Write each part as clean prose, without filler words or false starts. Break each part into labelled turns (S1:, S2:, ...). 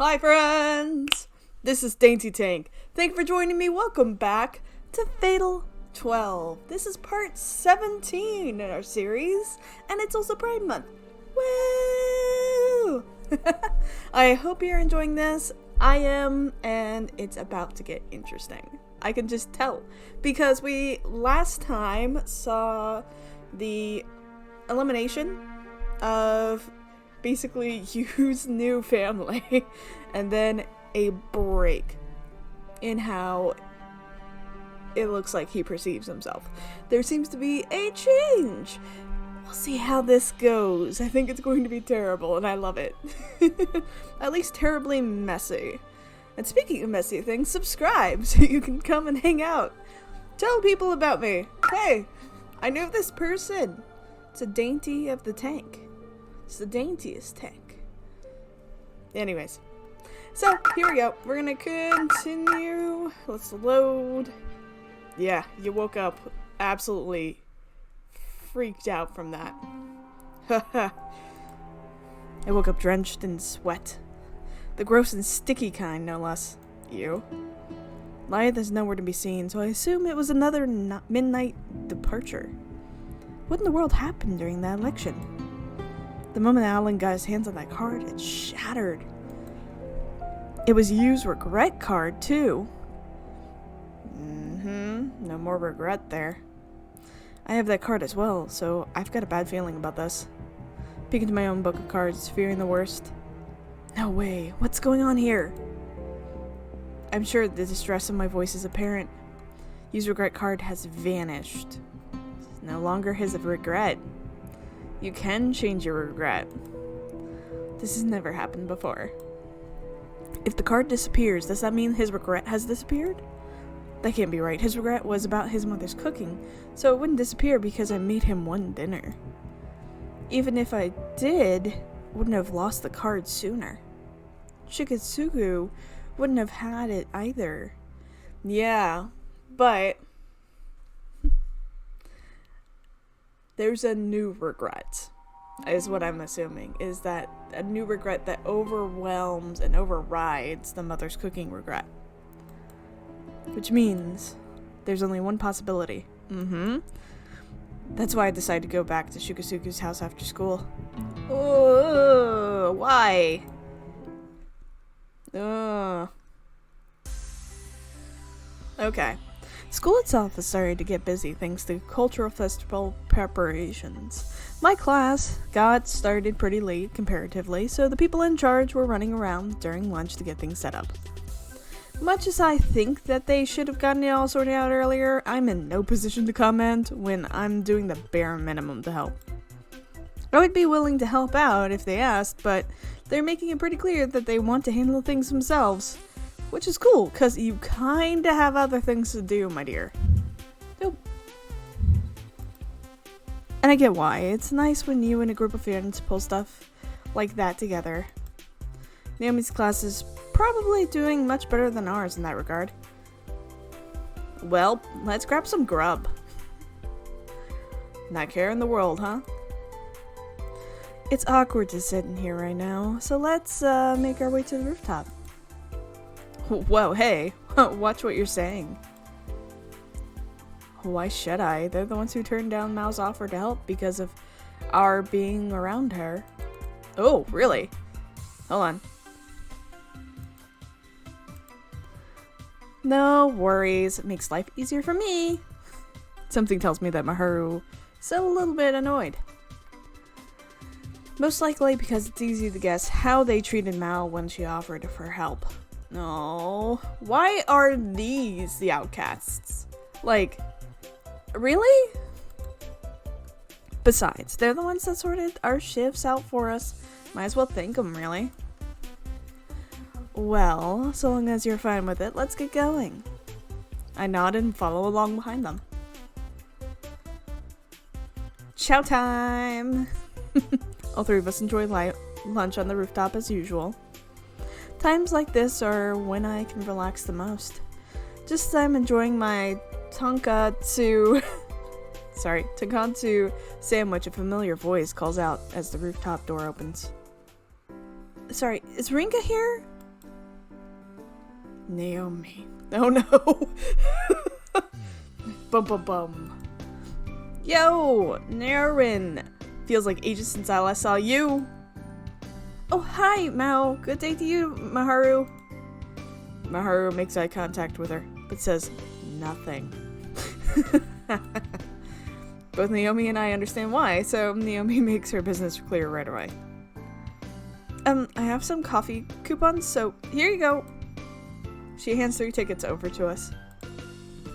S1: Hi friends! This is DaintyTank. Thank you for joining me. Welcome back to Fatal 12. This is part 17 in our series, and it's also Pride Month. Woo! I hope you're enjoying this. I am, and it's about to get interesting. I can just tell, because we last time saw the elimination of basically Yu's new family, and then a break in how it looks like he perceives himself. There seems to be a change. We'll see how this goes. I think it's going to be terrible, and I love it. At least terribly messy. And speaking of messy things, subscribe so you can come and hang out. Tell people about me. Hey, I know this person. It's a dainty of the tank. It's the daintiest tank. Anyways, so here we go. We're gonna continue. Let's load. Yeah, you woke up absolutely freaked out from that. Haha. I woke up drenched in sweat. The gross and sticky kind, no less. Ew. Lyeth is nowhere to be seen, so I assume it was another midnight departure. What in the world happened during that election? The moment Alan got his hands on that card, it shattered. It was Yu's regret card, too. No more regret there. I have that card as well, so I've got a bad feeling about this. Peek into my own book of cards, fearing the worst. No way, what's going on here? I'm sure the distress in my voice is apparent. Yu's regret card has vanished. It's no longer his regret. You can change your regret. This has never happened before. If the card disappears, does that mean his regret has disappeared? That can't be right. His regret was about his mother's cooking, so it wouldn't disappear because I made him one dinner. Even if I did, wouldn't have lost the card sooner. Shikatsugu wouldn't have had it either. Yeah, but there's a new regret, is what I'm assuming. Is that a new regret that overwhelms and overrides the mother's cooking regret? Which means there's only one possibility. That's why I decided to go back to Shikatsugu's house after school. Why? Okay. School itself has started to get busy thanks to cultural festival preparations. My class got started pretty late comparatively, so the people in charge were running around during lunch to get things set up. Much as I think that they should have gotten it all sorted out earlier, I'm in no position to comment when I'm doing the bare minimum to help. I would be willing to help out if they asked, but they're making it pretty clear that they want to handle things themselves. Which is cool, because you kinda have other things to do, my dear. Nope. And I get why. It's nice when you and a group of friends pull stuff like that together. Naomi's class is probably doing much better than ours in that regard. Well, let's grab some grub. Not care in the world, huh? It's awkward to sit in here right now, so let's make our way to the rooftop. Whoa, hey, watch what you're saying. Why should I? They're the ones who turned down Mao's offer to help because of our being around her. Oh, really? Hold on. No worries, it makes life easier for me. Something tells me that Maharu is a little bit annoyed. Most likely because it's easy to guess how they treated Mao when she offered for help. No, why are these the outcasts? Like, really? Besides, they're the ones that sorted our shifts out for us. Might as well thank them, really. Well, so long as you're fine with it, let's get going. I nod and follow along behind them. Chow time! All three of us enjoy lunch on the rooftop as usual. Times like this are when I can relax the most. Just as I'm enjoying my tonkatsu sandwich, a familiar voice calls out as the rooftop door opens. Sorry, is Rinka here? Naomi. Oh no. Bum bum bum. Yo, Naren. Feels like ages since I last saw you. Oh, hi, Mao. Good day to you, Maharu. Maharu makes eye contact with her, but says nothing. Both Naomi and I understand why, so Naomi makes her business clear right away. I have some coffee coupons, so here you go. She hands 3 tickets over to us.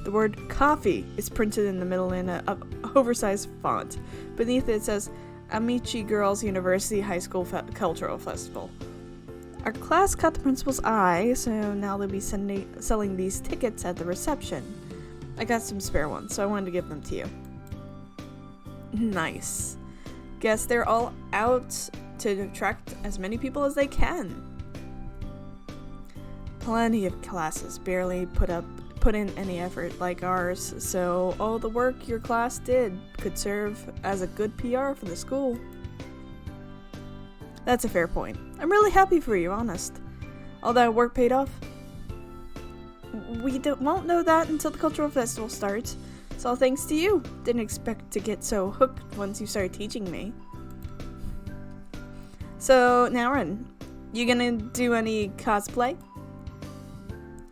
S1: The word coffee is printed in the middle in a oversized font. Beneath it says Amici Girls University High School Cultural Festival. Our class caught the principal's eye, so now they'll be selling these tickets at the reception. I got some spare ones, so I wanted to give them to you. Nice. Guess they're all out to attract as many people as they can. Plenty of classes barely put in any effort like ours, so all the work your class did could serve as a good PR for the school. That's a fair point. I'm really happy for you, honest. All that work paid off. We won't know that until the cultural festival starts. It's all thanks to you. Didn't expect to get so hooked once you started teaching me. So, Naren, you gonna do any cosplay?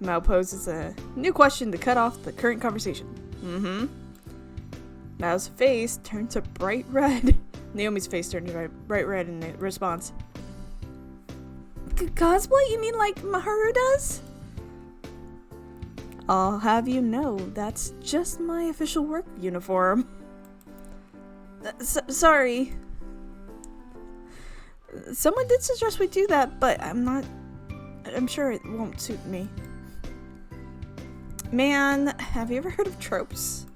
S1: Mao poses a new question to cut off the current conversation. Mm-hmm. Mao's face turns a bright red. Naomi's face turns bright red in response. Cosplay? You mean like Maharu does? I'll have you know, that's just my official work uniform. Sorry. Someone did suggest we do that, but I'm sure it won't suit me. Man, have you ever heard of tropes?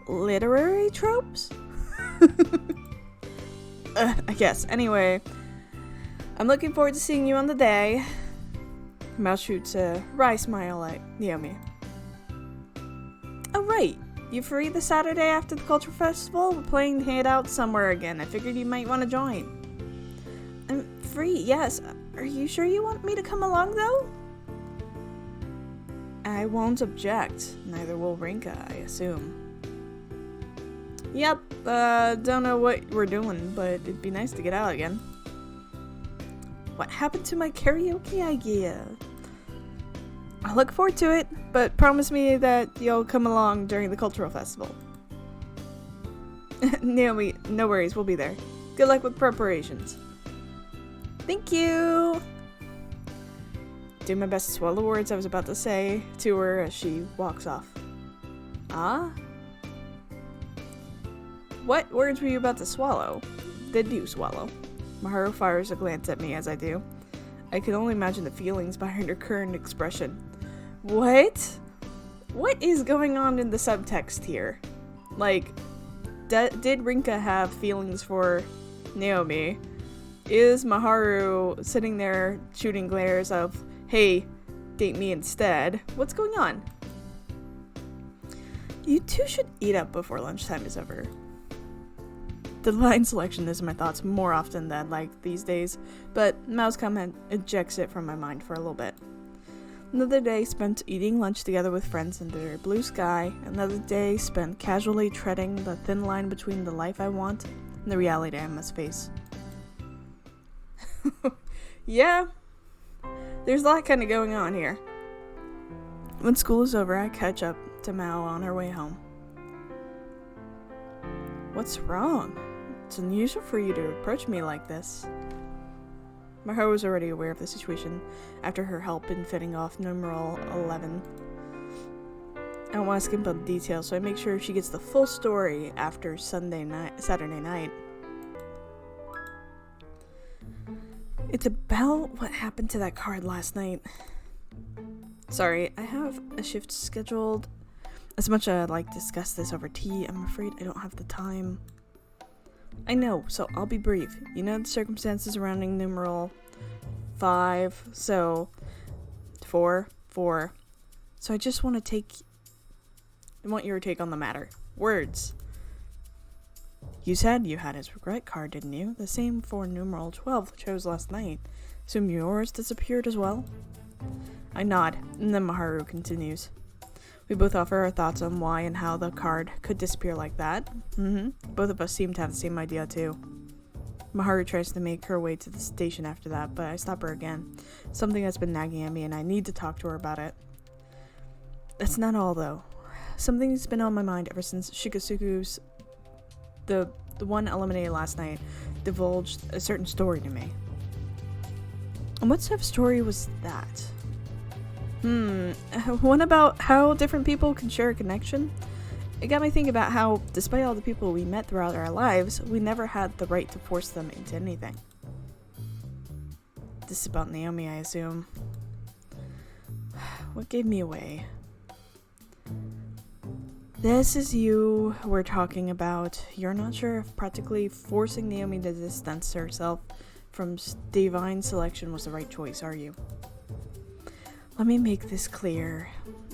S1: Literary tropes? I guess. Anyway, I'm looking forward to seeing you on the day. Mao shoots a wry smile at Naomi. Oh, right. You free the Saturday after the cultural festival? We're planning to hang out somewhere again. I figured you might want to join. I'm free, yes. Are you sure you want me to come along, though? I won't object. Neither will Rinka, I assume. Yep, don't know what we're doing, but it'd be nice to get out again. What happened to my karaoke idea? I look forward to it, but promise me that you'll come along during the cultural festival. Naomi, no worries, we'll be there. Good luck with preparations. Thank you! Do my best to swallow the words I was about to say to her as she walks off. Ah? What words were you about to swallow? Did you swallow? Maharu fires a glance at me as I do. I can only imagine the feelings behind her current expression. What? What is going on in the subtext here? Like, did Rinka have feelings for Naomi? Is Maharu sitting there shooting glares of, hey, date me instead? What's going on? You two should eat up before lunchtime is over. The line selection is in my thoughts more often than I'd like these days, but Mao's comment ejects it from my mind for a little bit. Another day spent eating lunch together with friends under a blue sky. Another day spent casually treading the thin line between the life I want and the reality I must face. Yeah, there's a lot kind of going on here. When school is over, I catch up to Mao on her way home. What's wrong? It's unusual for you to approach me like this. Maharu was already aware of the situation after her help in fitting off numeral 11. I don't want to skip on the details, so I make sure she gets the full story after Saturday night. It's about what happened to that card last night. Sorry, I have a shift scheduled. As much as I'd like to discuss this over tea, I'm afraid I don't have the time. I know, so I'll be brief. You know the circumstances surrounding numeral 5, so 4. So I just want your take on the matter. Words. You said you had his regret card, didn't you? The same for numeral 12 chose last night. Assume yours disappeared as well? I nod, and then Maharu continues. We both offer our thoughts on why and how the card could disappear like that. Both of us seem to have the same idea too. Maharu tries to make her way to the station after that, but I stop her again. Something that's been nagging at me and I need to talk to her about it. That's not all though. Something's been on my mind ever since Shikasuku's, the one eliminated last night, divulged a certain story to me. And what type of story was that? One about how different people can share a connection? It got me thinking about how, despite all the people we met throughout our lives, we never had the right to force them into anything. This is about Naomi, I assume. What gave me away? This is you we're talking about. You're not sure if practically forcing Naomi to distance herself from divine selection was the right choice, are you? Let me make this clear.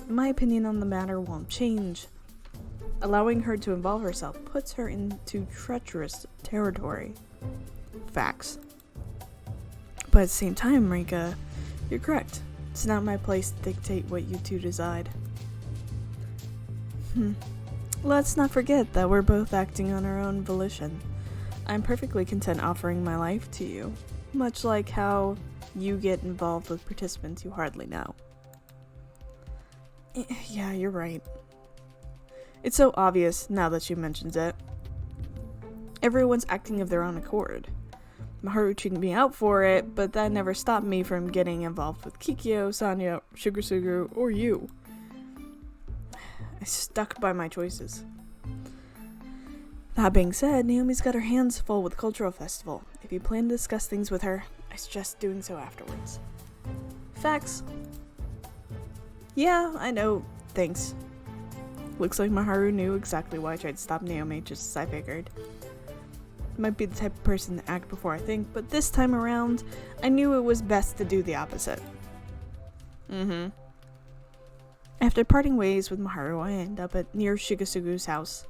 S1: My opinion on the matter won't change. Allowing her to involve herself puts her into treacherous territory. Facts. But at the same time, Rinka, you're correct. It's not my place to dictate what you two decide. Let's not forget that we're both acting on our own volition. I'm perfectly content offering my life to you, much like how you get involved with participants you hardly know. Yeah, you're right. It's so obvious now that she mentions it. Everyone's acting of their own accord. Maharu cheated me out for it, but that never stopped me from getting involved with Kikyo, Sanya, Shigasugu, or you. I stuck by my choices. That being said, Naomi's got her hands full with the cultural festival. If you plan to discuss things with her, I suggest doing so afterwards. Facts. Yeah, I know. Thanks. Looks like Maharu knew exactly why I tried to stop Naomi, just as I figured. Might be the type of person to act before I think, but this time around, I knew it was best to do the opposite. After parting ways with Maharu, I end up near Shigasugu's house.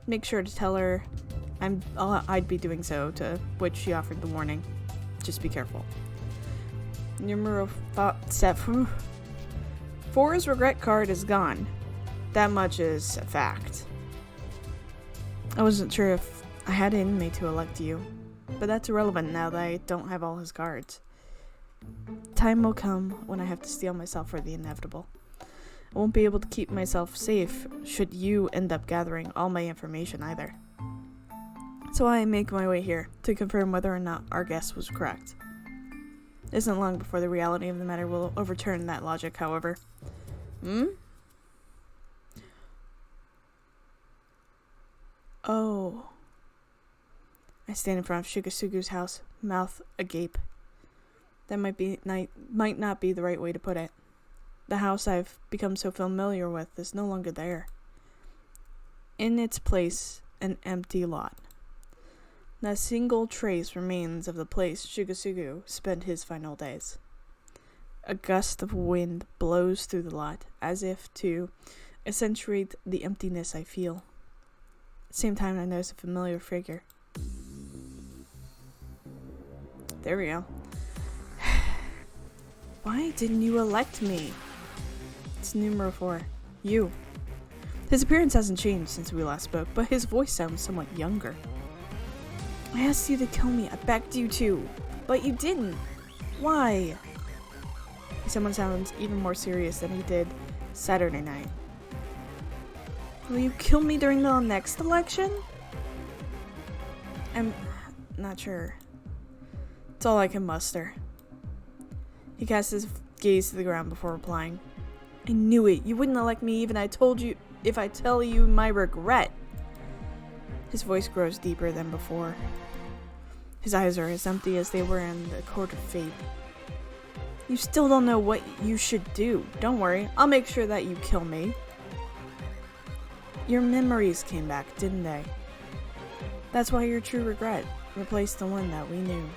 S1: Make sure to tell her I'd be doing so, to which she offered the warning. Just be careful. Numero 7. 4's regret card is gone. That much is a fact. I wasn't sure if I had it in me to elect you, but that's irrelevant now that I don't have all his cards. Time will come when I have to steel myself for the inevitable. I won't be able to keep myself safe should you end up gathering all my information either. So I make my way here to confirm whether or not our guess was correct. It isn't long before the reality of the matter will overturn that logic, however. Oh. I stand in front of Shigasugu's house, mouth agape. That might not be the right way to put it. The house I've become so familiar with is no longer there. In its place, an empty lot. Not a single trace remains of the place Shigasugu spent his final days. A gust of wind blows through the lot, as if to accentuate the emptiness I feel. At the same time, I notice a familiar figure. There we go. Why didn't you elect me? It's numero 4. You. His appearance hasn't changed since we last spoke, but his voice sounds somewhat younger. I asked you to kill me. I begged you to. But you didn't. Why? Someone sounds even more serious than he did Saturday night. Will you kill me during the next election? I'm not sure. It's all I can muster. He casts his gaze to the ground before replying. I knew it. You wouldn't elect me even if I tell you my regret. His voice grows deeper than before. His eyes are as empty as they were in the court of fate. You still don't know what you should do. Don't worry. I'll make sure that you kill me. Your memories came back, didn't they? That's why your true regret replaced the one that we knew.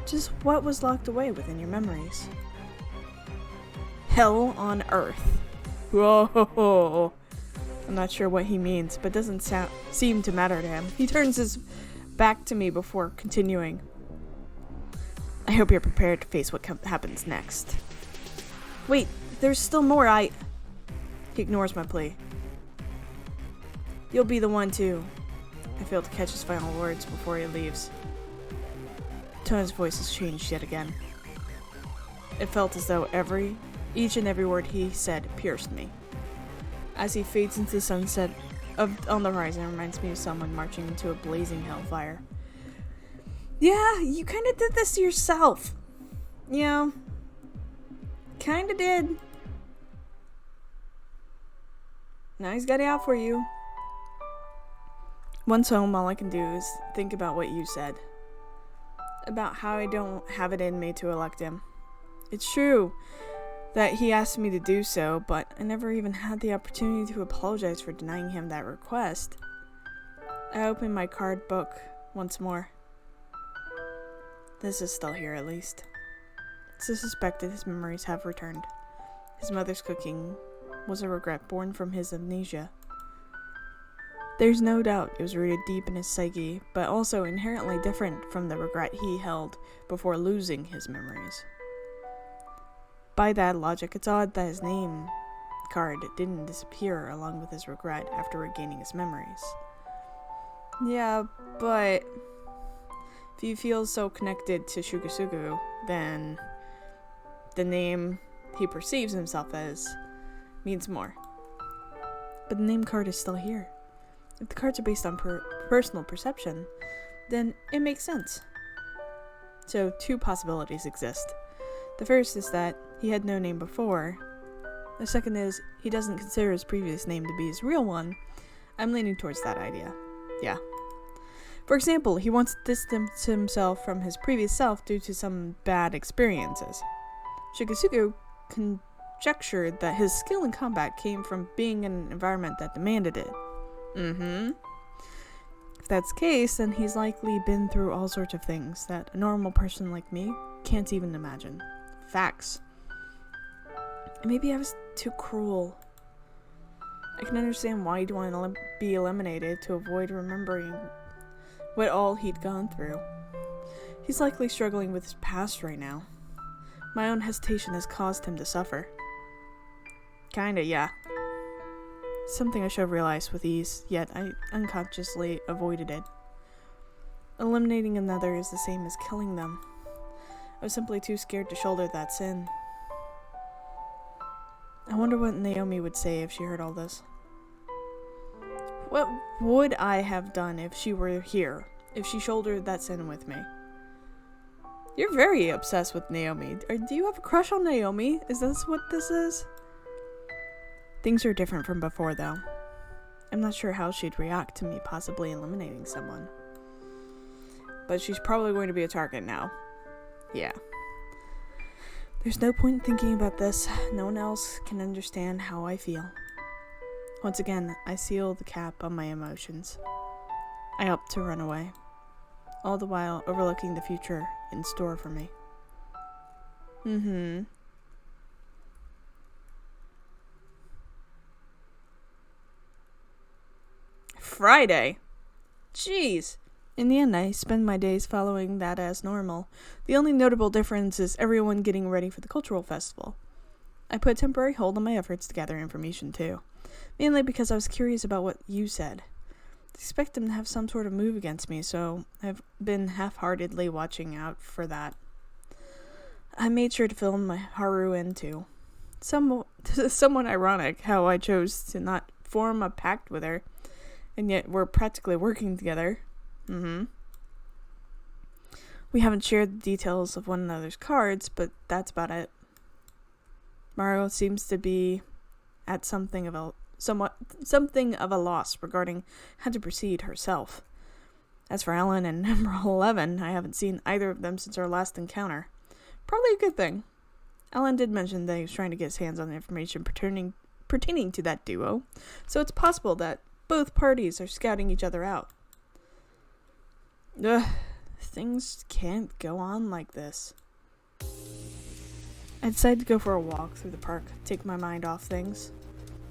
S1: Just what was locked away within your memories? Hell on earth. Whoa. I'm not sure what he means, but doesn't seem to matter to him. He turns his back to me before continuing. I hope you're prepared to face what happens next. Wait, there's still more. He ignores my plea. You'll be the one too. I fail to catch his final words before he leaves. The tone of his voice has changed yet again. It felt as though each and every word he said pierced me. As he fades into the sunset on the horizon, it reminds me of someone marching into a blazing hellfire. Yeah, you kind of did this to yourself. Yeah. Kind of did. Now he's got it out for you. Once home, all I can do is think about what you said. About how I don't have it in me to elect him. It's true that he asked me to do so, but I never even had the opportunity to apologize for denying him that request. I opened my card book once more. This is still here, at least. It's suspected his memories have returned. His mother's cooking was a regret born from his amnesia. There's no doubt it was rooted deep in his psyche, but also inherently different from the regret he held before losing his memories. By that logic, it's odd that his name card didn't disappear along with his regret after regaining his memories. Yeah, but if you feel so connected to Shugasugu, then the name he perceives himself as means more. But the name card is still here. If the cards are based on personal perception, then it makes sense. So 2 possibilities exist. The first is that he had no name before. The second is he doesn't consider his previous name to be his real one. I'm leaning towards that idea. Yeah. For example, he wants to distance himself from his previous self due to some bad experiences. Shugasugu conjectured that his skill in combat came from being in an environment that demanded it. If that's the case, then he's likely been through all sorts of things that a normal person like me can't even imagine. Facts. Maybe I was too cruel. I can understand why he'd want to be eliminated to avoid remembering what all he'd gone through. He's likely struggling with his past right now. My own hesitation has caused him to suffer. Kinda, yeah. Something I should have realized with ease, yet I unconsciously avoided it. Eliminating another is the same as killing them. I was simply too scared to shoulder that sin. I wonder what Naomi would say if she heard all this. What would I have done if she were here, if she shouldered that sin with me? You're very obsessed with Naomi. Do you have a crush on Naomi? Is this what this is? Things are different from before, though. I'm not sure how she'd react to me possibly eliminating someone. But she's probably going to be a target now. Yeah. There's no point in thinking about this. No one else can understand how I feel. Once again, I seal the cap on my emotions. I opt to run away, all the while overlooking the future in store for me. Friday. Jeez. In the end, I spend my days following that as normal. The only notable difference is everyone getting ready for the cultural festival. I put a temporary hold on my efforts to gather information, too. Mainly because I was curious about what you said. I expect them to have some sort of move against me, so I've been half-heartedly watching out for that. I made sure to fill my Haru in, too. Somewhat ironic how I chose to not form a pact with her, and yet we're practically working together. We haven't shared the details of one another's cards, but that's about it. Mario seems to be at something of a loss regarding how to proceed herself. As for Ellen and number 11, I haven't seen either of them since our last encounter. Probably a good thing. Ellen did mention that he was trying to get his hands on the information pertaining to that duo, so it's possible that both parties are scouting each other out. Ugh, things can't go on like this. I decided to go for a walk through the park, take my mind off things.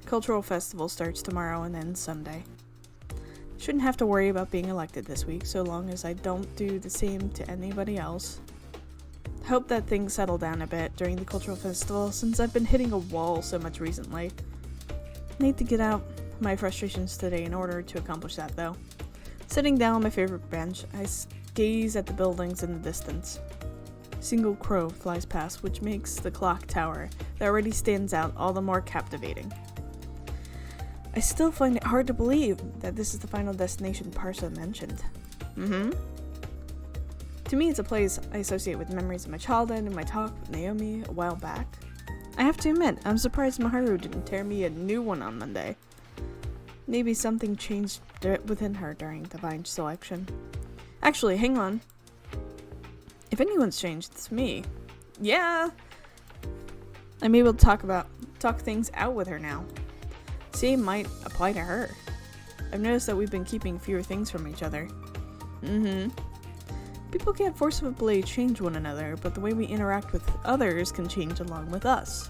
S1: Cultural festival starts tomorrow and ends Sunday. Shouldn't have to worry about being elected this week, so long as I don't do the same to anybody else. Hope that things settle down a bit during the cultural festival, since I've been hitting a wall so much recently. Need to get out my frustrations today in order to accomplish that, though. Sitting down on my favorite bench, I gaze at the buildings in the distance. Single crow flies past, which makes the clock tower that already stands out all the more captivating. I still find it hard to believe that this is the final destination Parsa mentioned. To me, it's a place I associate with memories of my childhood and my talk with Naomi a while back. I have to admit, I'm surprised Maharu didn't tear me a new one on Monday. Maybe something changed within her during Divine Selection. Actually, hang on. If anyone's changed, it's me. Yeah! I'm able to talk things out with her now. Same might apply to her. I've noticed that we've been keeping fewer things from each other. People can't forcibly change one another, but the way we interact with others can change along with us.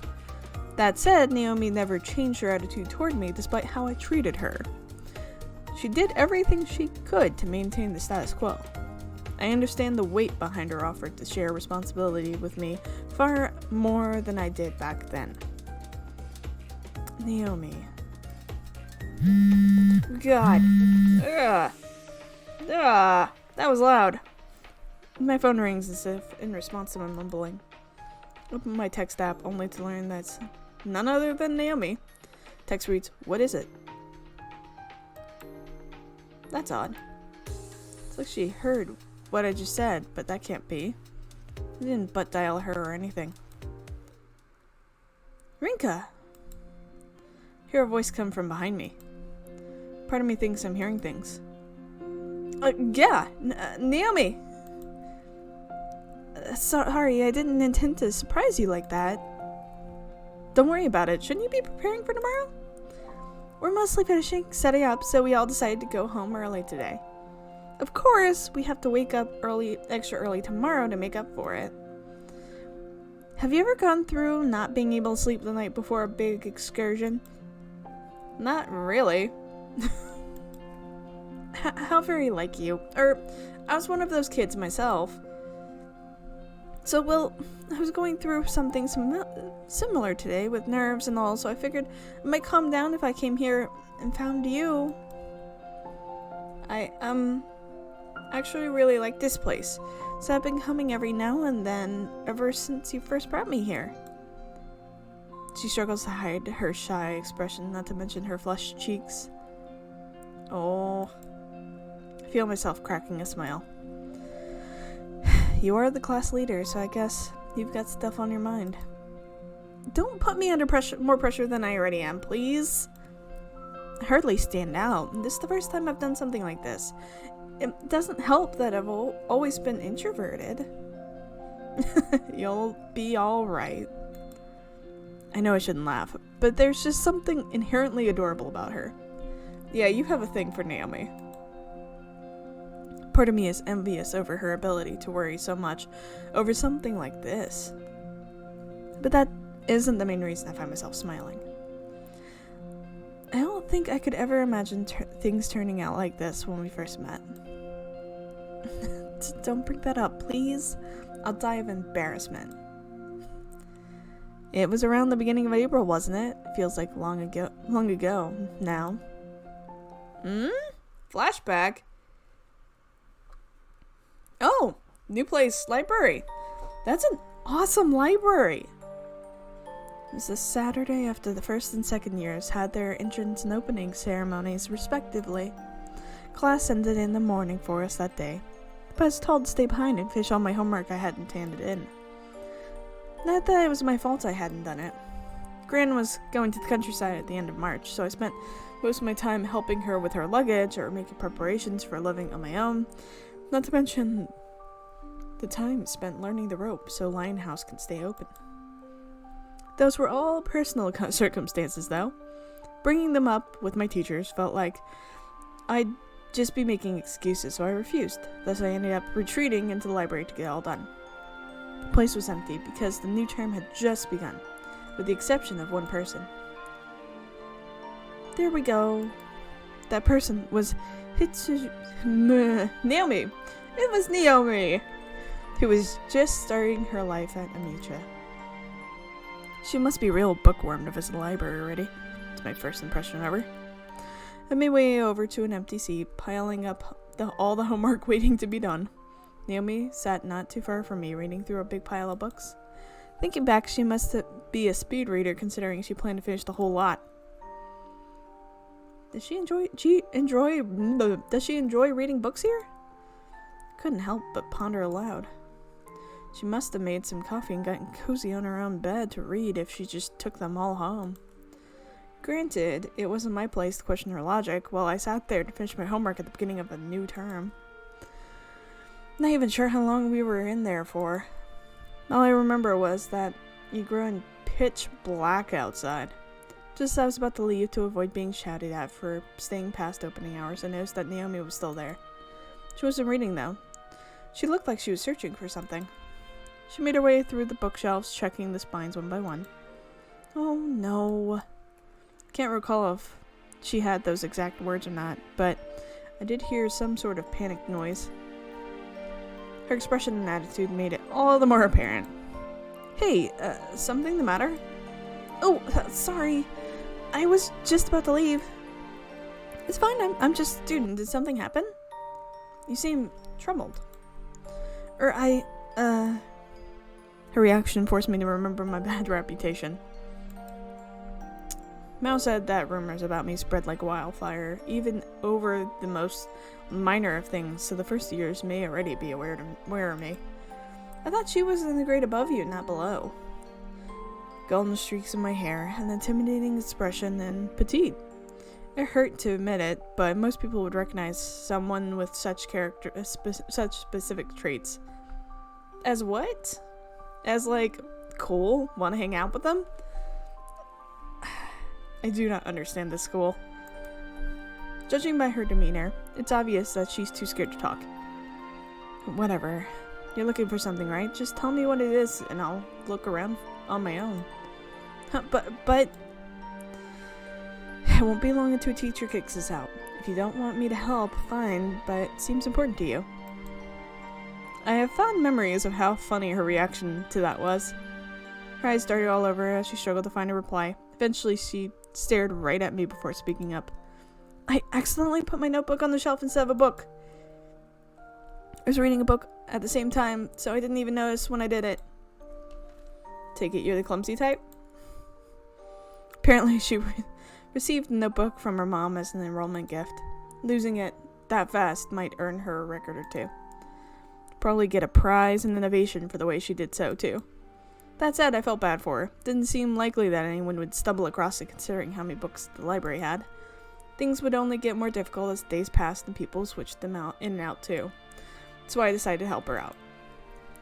S1: That said, Naomi never changed her attitude toward me despite how I treated her. She did everything she could to maintain the status quo. I understand the weight behind her offer to share responsibility with me far more than I did back then. Naomi. God. Ugh. Ugh. That was loud. My phone rings as if in response to my mumbling. Open my text app only to learn that's none other than Naomi. Text reads, "What is it?" That's odd. It's like she heard what I just said, but that can't be. I didn't butt dial her or anything. Rinka! Hear a voice come from behind me. Part of me thinks I'm hearing things. Naomi! Sorry, I didn't intend to surprise you like that. Don't worry about it. Shouldn't you be preparing for tomorrow? We're mostly finishing setting up, so we all decided to go home early today. Of course, we have to wake up extra early tomorrow to make up for it. Have you ever gone through not being able to sleep the night before a big excursion? Not really. How very like you. I was one of those kids myself. So, I was going through something similar today with nerves and all, so I figured it might calm down if I came here and found you. I, actually really like this place, so I've been coming every now and then ever since you first brought me here. She struggles to hide her shy expression, not to mention her flushed cheeks. Oh, I feel myself cracking a smile. You are the class leader, so I guess you've got stuff on your mind. Don't put me under more pressure than I already am, please. I hardly stand out. This is the first time I've done something like this. It doesn't help that I've always been introverted. You'll be alright. I know I shouldn't laugh, but there's just something inherently adorable about her. Yeah, you have a thing for Naomi. Part of me is envious over her ability to worry so much over something like this. But that isn't the main reason I find myself smiling. I don't think I could ever imagine things turning out like this when we first met. Don't bring that up, please. I'll die of embarrassment. It was around the beginning of April, wasn't it? Feels like long ago now. Flashback? Oh, new place, library. That's an awesome library. It was a Saturday after the first and second years had their entrance and opening ceremonies, respectively. Class ended in the morning for us that day, but I was told to stay behind and finish all my homework I hadn't handed in. Not that it was my fault I hadn't done it. Gran was going to the countryside at the end of March, so I spent most of my time helping her with her luggage or making preparations for living on my own, not to mention the time spent learning the ropes so Lionhouse can stay open. Those were all personal circumstances, though. Bringing them up with my teachers felt like I'd just be making excuses, so I refused. Thus, I ended up retreating into the library to get it all done. The place was empty because the new term had just begun, with the exception of one person. There we go. That person was Naomi. It was Naomi, who was just starting her life at Amicia. She must be real bookworm to visit the library already. It's my first impression of her. I made my way over to an empty seat, piling up all the homework waiting to be done. Naomi sat not too far from me, reading through a big pile of books. Thinking back, she must be a speed reader, considering she planned to finish the whole lot. Does she enjoy reading books here? Couldn't help but ponder aloud. She must have made some coffee and gotten cozy on her own bed to read if she just took them all home. Granted, it wasn't my place to question her logic while I sat there to finish my homework at the beginning of a new term. Not even sure how long we were in there for. All I remember was that it grew pitch black outside. Just as I was about to leave to avoid being shouted at for staying past opening hours, I noticed that Naomi was still there. She wasn't reading, though. She looked like she was searching for something. She made her way through the bookshelves, checking the spines one by one. Oh no. Can't recall if she had those exact words or not, but I did hear some sort of panicked noise. Her expression and attitude made it all the more apparent. Hey, something the matter? Oh, sorry. I was just about to leave. It's fine, I'm just a student. Did something happen? You seem troubled. Her reaction forced me to remember my bad reputation. Mao said that rumors about me spread like wildfire, even over the most minor of things, so the first years may already be aware of me. I thought she was in the grade above you, not below. Golden streaks in my hair, an intimidating expression, and petite. It hurt to admit it, but most people would recognize someone with such specific traits. As what? As like, cool? Want to hang out with them? I do not understand this school. Judging by her demeanor, it's obvious that she's too scared to talk. Whatever. You're looking for something, right? Just tell me what it is, and I'll look around on my own. But... It won't be long until a teacher kicks us out. If you don't want me to help, fine, but it seems important to you. I have fond memories of how funny her reaction to that was. Her eyes darted all over as she struggled to find a reply. Eventually, she stared right at me before speaking up. I accidentally put my notebook on the shelf instead of a book. I was reading a book at the same time, so I didn't even notice when I did it. Take it you're the clumsy type? Apparently, she received the notebook from her mom as an enrollment gift. Losing it that fast might earn her a record or two. Probably get a prize and an ovation for the way she did so, too. That said, I felt bad for her. Didn't seem likely that anyone would stumble across it considering how many books the library had. Things would only get more difficult as days passed and people switched them out in and out too. That's why I decided to help her out.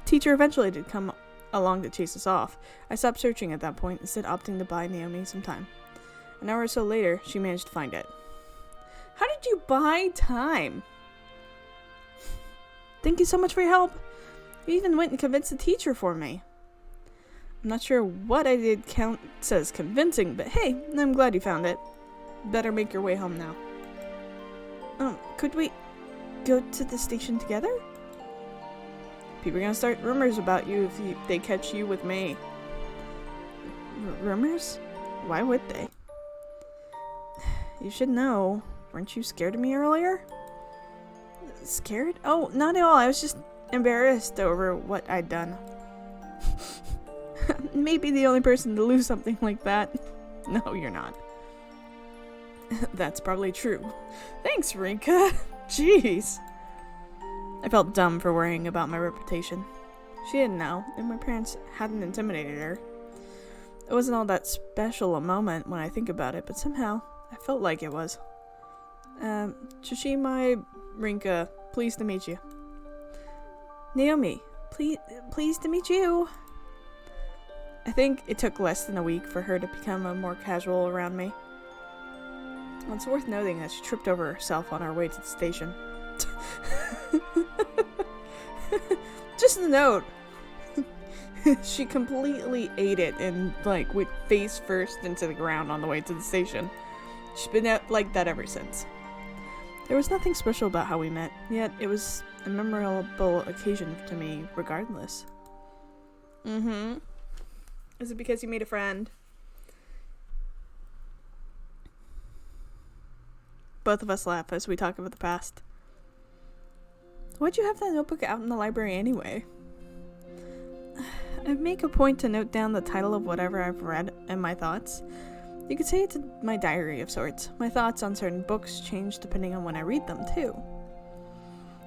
S1: Teacher eventually did come along to chase us off. I stopped searching at that point, instead opting to buy Naomi some time. An hour or so later, she managed to find it. How did you buy time? Thank you so much for your help. You even went and convinced the teacher for me. I'm not sure what I did counts as convincing, but hey, I'm glad you found it. Better make your way home now. Could we go to the station together? People are gonna start rumors about you if they catch you with me. Rumors? Why would they? You should know. Weren't you scared of me earlier? Scared? Oh, not at all. I was just embarrassed over what I'd done. Maybe the only person to lose something like that. No, you're not. That's probably true. Thanks, Rinka. Jeez. I felt dumb for worrying about my reputation. She didn't know, and my parents hadn't intimidated her. It wasn't all that special a moment when I think about it, but somehow I felt like it was. Tsushima, Rinka, pleased to meet you. Naomi, pleased to meet you. I think it took less than a week for her to become more casual around me. It's worth noting that she tripped over herself on our way to the station. Just a note. She completely ate it and, went face first into the ground on the way to the station. She's been like that ever since. There was nothing special about how we met, yet it was a memorable occasion to me regardless. Is it because you made a friend? Both of us laugh as we talk about the past. Why'd you have that notebook out in the library anyway? I make a point to note down the title of whatever I've read and my thoughts. You could say it's my diary of sorts. My thoughts on certain books change depending on when I read them, too.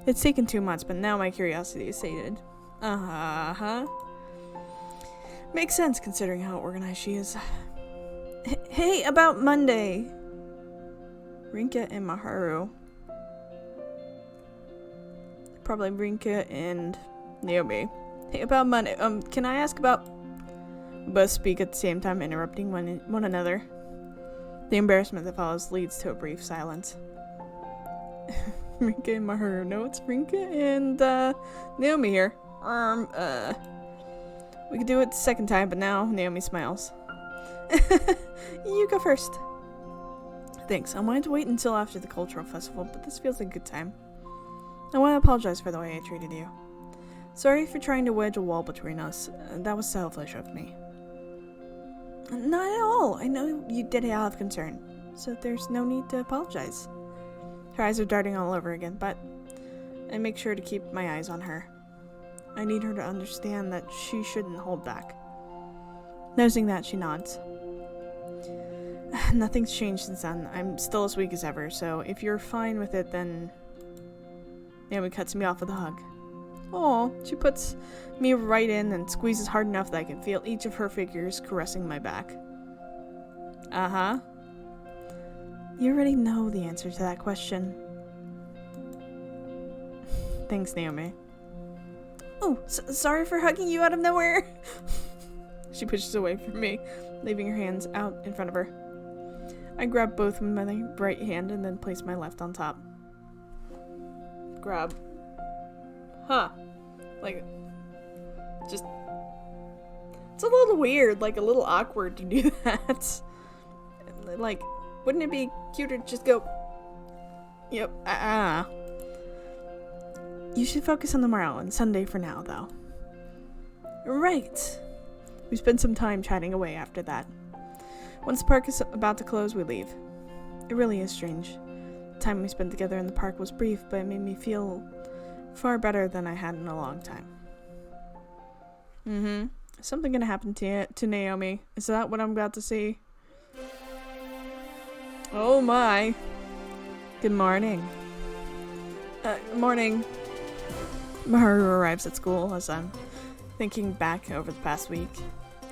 S1: It's taken 2 months, but now my curiosity is sated. Makes sense considering how organized she is. Hey, about Monday. Rinka and Maharu. Probably Rinka and Naomi. Hey, about Monday. Can I ask about... We both speak at the same time, interrupting one another. The embarrassment that follows leads to a brief silence. Rinka and Maharu. No, it's Rinka and Naomi here. We could do it the second time, but now Naomi smiles. You go first. Thanks. I wanted to wait until after the cultural festival, but this feels like a good time. I want to apologize for the way I treated you. Sorry for trying to wedge a wall between us. That was selfish of me. Not at all. I know you did it out of concern, so there's no need to apologize. Her eyes are darting all over again, but I make sure to keep my eyes on her. I need her to understand that she shouldn't hold back. Noticing that, she nods. Nothing's changed since then. I'm still as weak as ever, so if you're fine with it, then... Naomi cuts me off with a hug. Aw, she puts me right in and squeezes hard enough that I can feel each of her fingers caressing my back. You already know the answer to that question. Thanks, Naomi. Oh, sorry for hugging you out of nowhere. She pushes away from me, leaving her hands out in front of her. I grab both with my right hand and then place my left on top. Grab. Like, just... It's a little weird, like a little awkward to do that. Like, wouldn't it be cuter to just go... Yep, You should focus on tomorrow and Sunday for now, though. Right. We spend some time chatting away after that. Once the park is about to close, we leave. It really is strange. The time we spent together in the park was brief, but it made me feel far better than I had in a long time. Something gonna happen to Naomi. Is that what I'm about to see? Oh my. Good morning. Morning. Maharu arrives at school as I'm thinking back over the past week.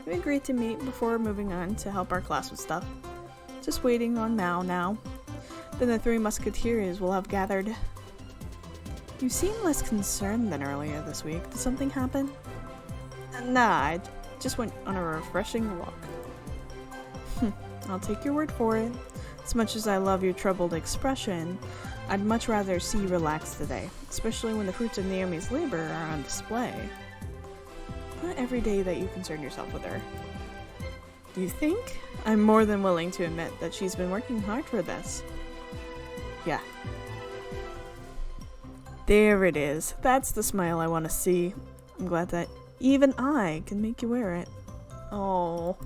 S1: We agreed to meet before moving on to help our class with stuff. Just waiting on Mao now. Then the 3 musketeers will have gathered. You seem less concerned than earlier this week. Did something happen? Nah, I just went on a refreshing walk. I'll take your word for it. As much as I love your troubled expression, I'd much rather see you relax today, especially when the fruits of Naomi's labor are on display. Not every day that you concern yourself with her. Do you think? I'm more than willing to admit that she's been working hard for this. Yeah. There it is. That's the smile I want to see. I'm glad that even I can make you wear it. Oh.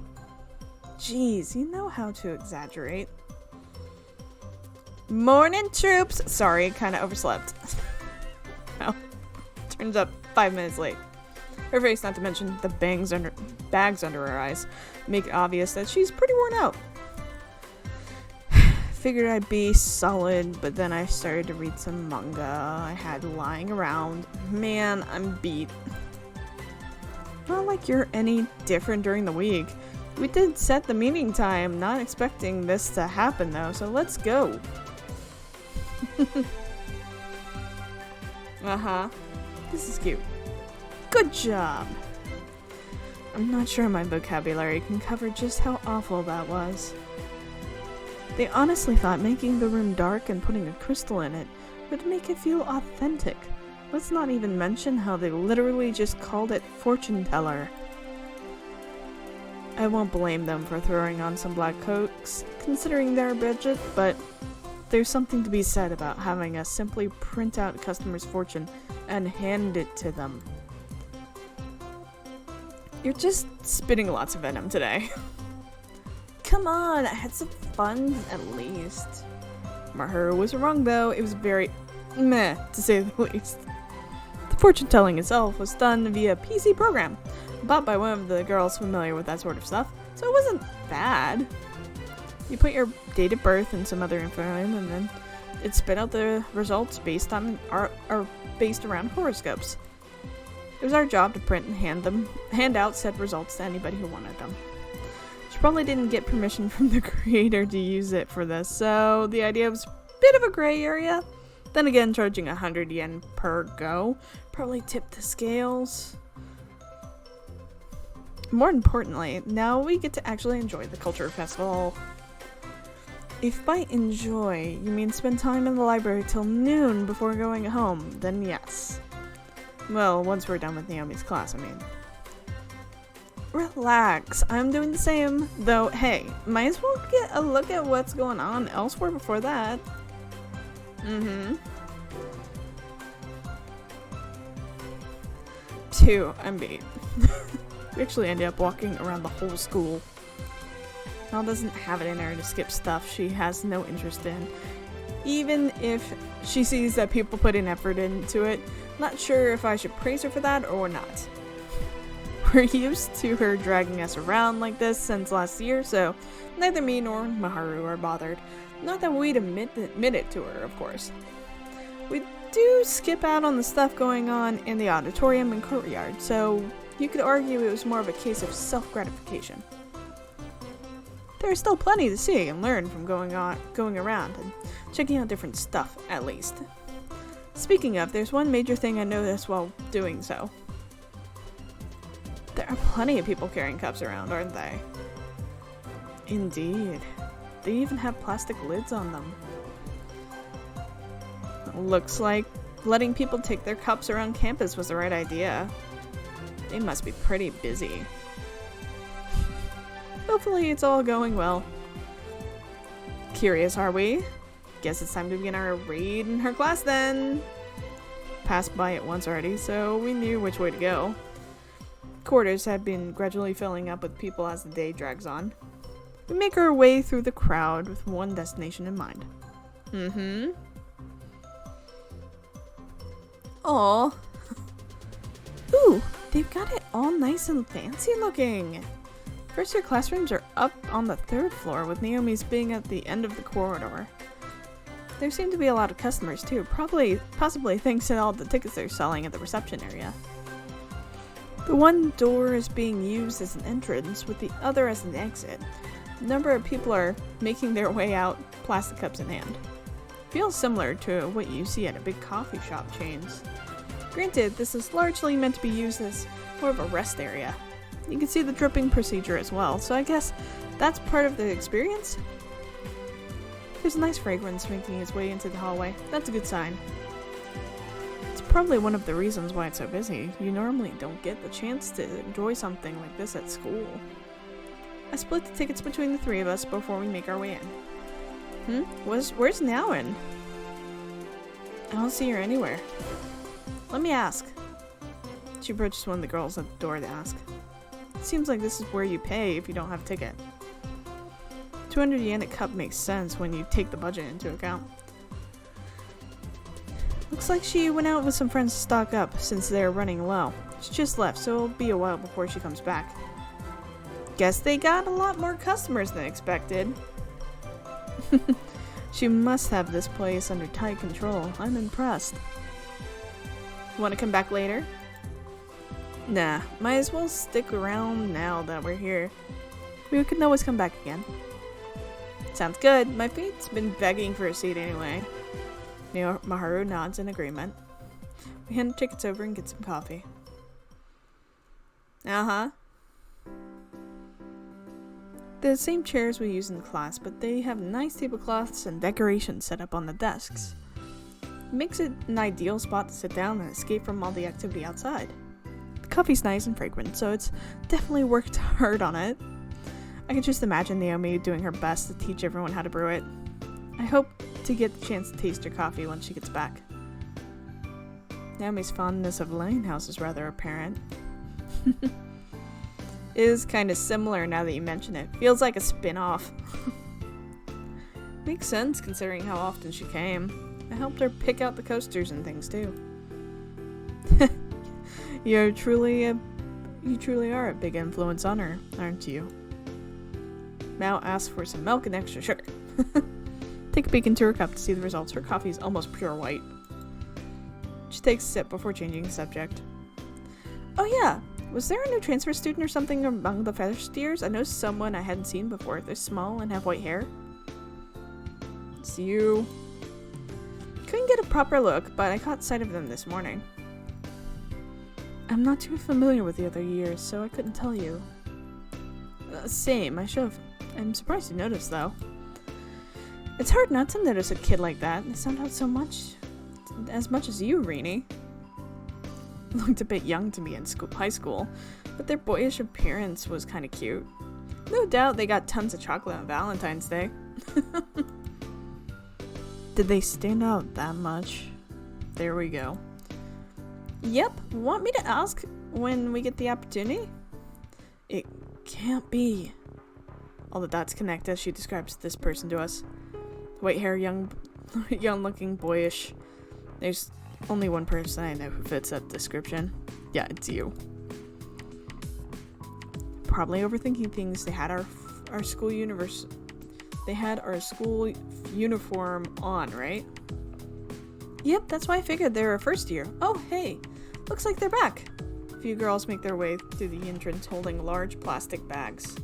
S1: Jeez, you know how to exaggerate. Morning, troops! Sorry, kind of overslept. Well, turns up 5 minutes late. Her face, not to mention the bags under her eyes, make it obvious that she's pretty worn out. Figured I'd be solid, but then I started to read some manga I had lying around. Man, I'm beat. Not like you're any different during the week. We did set the meeting time, not expecting this to happen though, so let's go. This is cute. Good job. I'm not sure my vocabulary can cover just how awful that was. They honestly thought making the room dark and putting a crystal in it would make it feel authentic. Let's not even mention how they literally just called it fortune teller. I won't blame them for throwing on some black coats, considering their budget, but there's something to be said about having us simply print out a customer's fortune and hand it to them. You're just spitting lots of venom today. Come on, I had some fun at least. Maharu was wrong though, it was very meh, to say the least. The fortune telling itself was done via PC program, bought by one of the girls familiar with that sort of stuff, so it wasn't bad. You put your date of birth and some other info in, and then it spit out the results based on based around horoscopes. It was our job to print and hand out said results to anybody who wanted them. She probably didn't get permission from the creator to use it for this, so the idea was a bit of a gray area. Then again, charging 100 yen per go probably tipped the scales. More importantly, now we get to actually enjoy the culture festival. If by enjoy you mean spend time in the library till noon before going home, then yes. Well, once we're done with Naomi's class, I mean. Relax, I'm doing the same, though hey, might as well get a look at what's going on elsewhere before that. I'm beat. We actually ended up walking around the whole school. Mel doesn't have it in her to skip stuff she has no interest in, even if she sees that people put in effort into it. Not sure if I should praise her for that or not. We're used to her dragging us around like this since last year, so neither me nor Maharu are bothered. Not that we'd admit it to her, of course. We do skip out on the stuff going on in the auditorium and courtyard, so you could argue it was more of a case of self-gratification. There's still plenty to see and learn from going around and checking out different stuff, at least. Speaking of, there's one major thing I noticed while doing so. There are plenty of people carrying cups around, aren't they? Indeed. They even have plastic lids on them. Looks like letting people take their cups around campus was the right idea. They must be pretty busy. Hopefully it's all going well. Curious, are we? Guess it's time to begin our raid in her class then. Passed by it once already, so we knew which way to go. Quarters have been gradually filling up with people as the day drags on. We make our way through the crowd with one destination in mind. Aww. Ooh, they've got it all nice and fancy looking. First year classrooms are up on the 3rd floor, with Naomi's being at the end of the corridor. There seem to be a lot of customers too, possibly thanks to all the tickets they're selling at the reception area. The one door is being used as an entrance, with the other as an exit. A number of people are making their way out, plastic cups in hand. Feels similar to what you see at a big coffee shop chains. Granted, this is largely meant to be used as more of a rest area. You can see the dripping procedure as well, so I guess that's part of the experience? There's a nice fragrance making its way into the hallway. That's a good sign. It's probably one of the reasons why it's so busy. You normally don't get the chance to enjoy something like this at school. I split the tickets between the 3 of us before we make our way in. Where's Naomi? I don't see her anywhere. Let me ask. She approaches one of the girls at the door to ask. It seems like this is where you pay if you don't have a ticket. 200 yen a cup makes sense when you take the budget into account. Looks like she went out with some friends to stock up since they're running low. She just left, so it'll be a while before she comes back. Guess they got a lot more customers than expected. She must have this place under tight control. I'm impressed. Want to come back later? Nah, might as well stick around now that we're here. We can always come back again. Sounds good. My feet's been begging for a seat anyway. Maharu nods in agreement. We hand the tickets over and get some coffee. The same chairs we use in class, but they have nice tablecloths and decorations set up on the desks. It makes it an ideal spot to sit down and escape from all the activity outside. The coffee's nice and fragrant, so it's definitely worked hard on it. I can just imagine Naomi doing her best to teach everyone how to brew it. I hope to get the chance to taste her coffee when she gets back. Naomi's fondness of Linehouse is rather apparent. Is kind of similar now that you mention it. Feels like a spin-off. Makes sense considering how often she came. I helped her pick out the coasters and things too. You truly are a big influence on her, aren't you? Mao asked for some milk and extra sugar. Take a peek into her cup to see the results. Her coffee is almost pure white. She takes a sip before changing the subject. Oh yeah, was there a new transfer student or something among the first years? I know someone I hadn't seen before. They're small and have white hair. It's you. Couldn't get a proper look, but I caught sight of them this morning. I'm not too familiar with the other years, so I couldn't tell you. Same, I should've. I'm surprised you noticed, though. It's hard not to notice a kid like that. They sound out so much. As much as you, Rini. Looked a bit young to me in high school, but their boyish appearance was kind of cute. No doubt they got tons of chocolate on Valentine's Day. Did they stand out that much? There we go. Yep, want me to ask when we get the opportunity? It can't be. All the dots connect as she describes this person to us. White hair, young looking, boyish. There's only one person I know who fits that description. Yeah, it's you. Probably overthinking things. They had our school uniform on, right? Yep, that's why I figured they were first year. Oh, hey, looks like they're back. A few girls make their way through the entrance holding large plastic bags.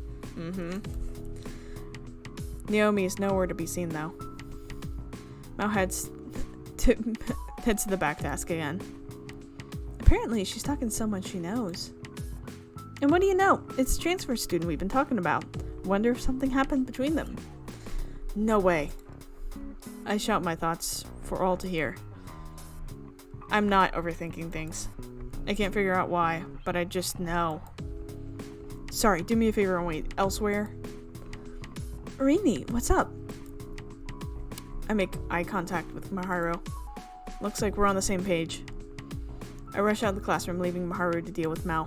S1: Naomi is nowhere to be seen, though. Mao heads to the back desk again. Apparently, she's talking to someone she knows. And what do you know? It's the transfer student we've been talking about. Wonder if something happened between them. No way. I shout my thoughts for all to hear. I'm not overthinking things. I can't figure out why, but I just know. Sorry, do me a favor and wait elsewhere. Rini, what's up? I make eye contact with Maharu. Looks like we're on the same page. I rush out of the classroom, leaving Maharu to deal with Mao.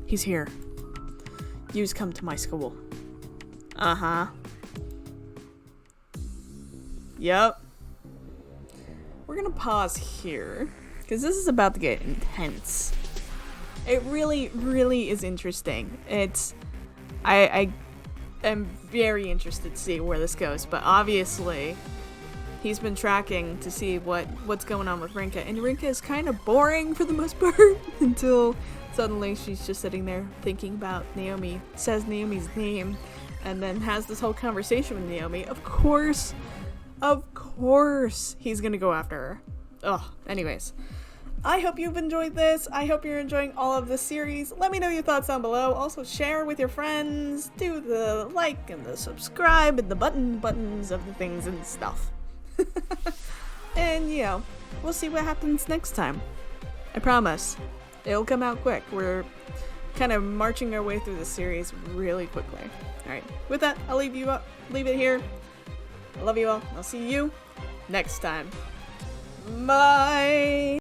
S1: He's here. You's come to my school. Uh-huh. Yep. We're gonna pause here, because this is about to get intense. It really, really is interesting. I am very interested to see where this goes, but obviously he's been tracking to see what's going on with Rinka, and Rinka is kind of boring for the most part until suddenly she's just sitting there thinking about Naomi, says Naomi's name, and then has this whole conversation with Naomi. Of course he's gonna go after her. Ugh, anyways. I hope you've enjoyed this. I hope you're enjoying all of this series. Let me know your thoughts down below. Also share with your friends. Do the like and the subscribe and the buttons of the things and stuff. And, you know, we'll see what happens next time. I promise. It'll come out quick. We're kind of marching our way through the series really quickly. Alright, with that, I'll leave it here. I love you all. I'll see you next time. Bye!